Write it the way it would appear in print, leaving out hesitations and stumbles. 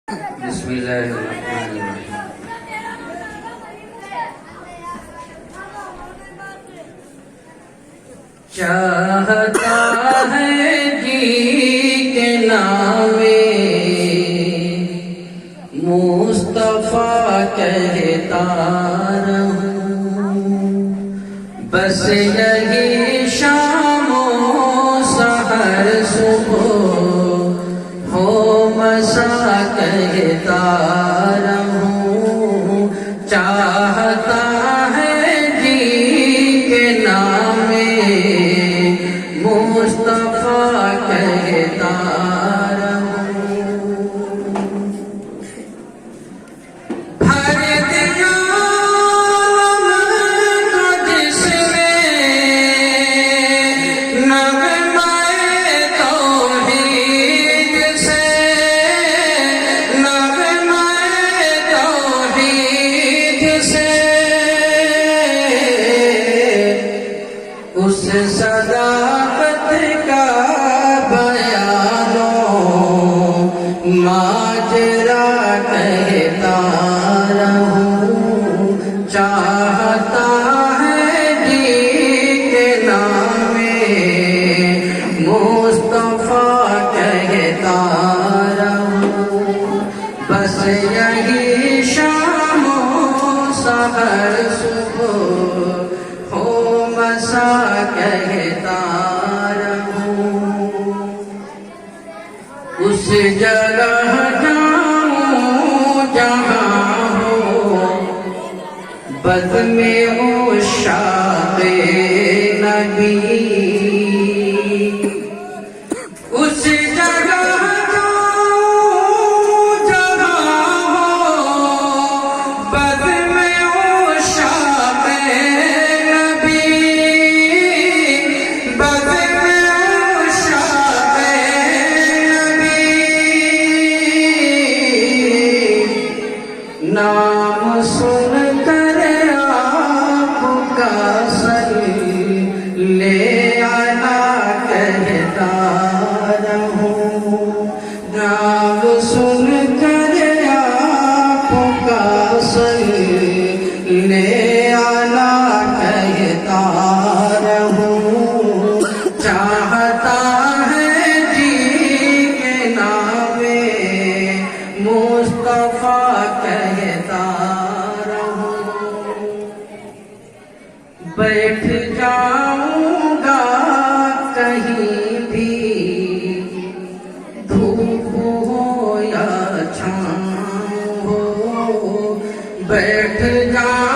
بسم اللہ الرحمن الرحیم۔ چاہتا ہے جی کے نام مصطفیٰ کہتا رہوں، بس یہی شام و سحر صبح ہو مسا کہتا رہوں۔ چاہتا ہے جی کے نام مصطفیٰ کہتا رہوں۔ بھر دیا کا جس میں نغمہ توحید سے، نغمہ توحید سے، اس صداقت کا بیانو ماجرا کہتا رہوں۔ چاہتا ہے جی کے نام مصطفیٰ کہتا رہوں، بس یہی شام و سحر صبح ہو مسا کہتا رہوں۔ اس جگہ جاؤں جہاں ہو بد میں عشاق نبی، اس جگہ جاؤں جہاں ہو بد میں عشاق نبی، بد میں عشاق نبی، نام سن کر آپ کا لے آنا کہتا رہوں۔ نام سن کر آپ کا لے آنا کہتا رہوں۔ چاہتا ہے جی کے نام مصطفیٰ کہتا رہوں۔ بیٹھ جاؤں گا کہیں بھی، دھوپ ہو یا چھاؤں ہو، بیٹھ جاؤں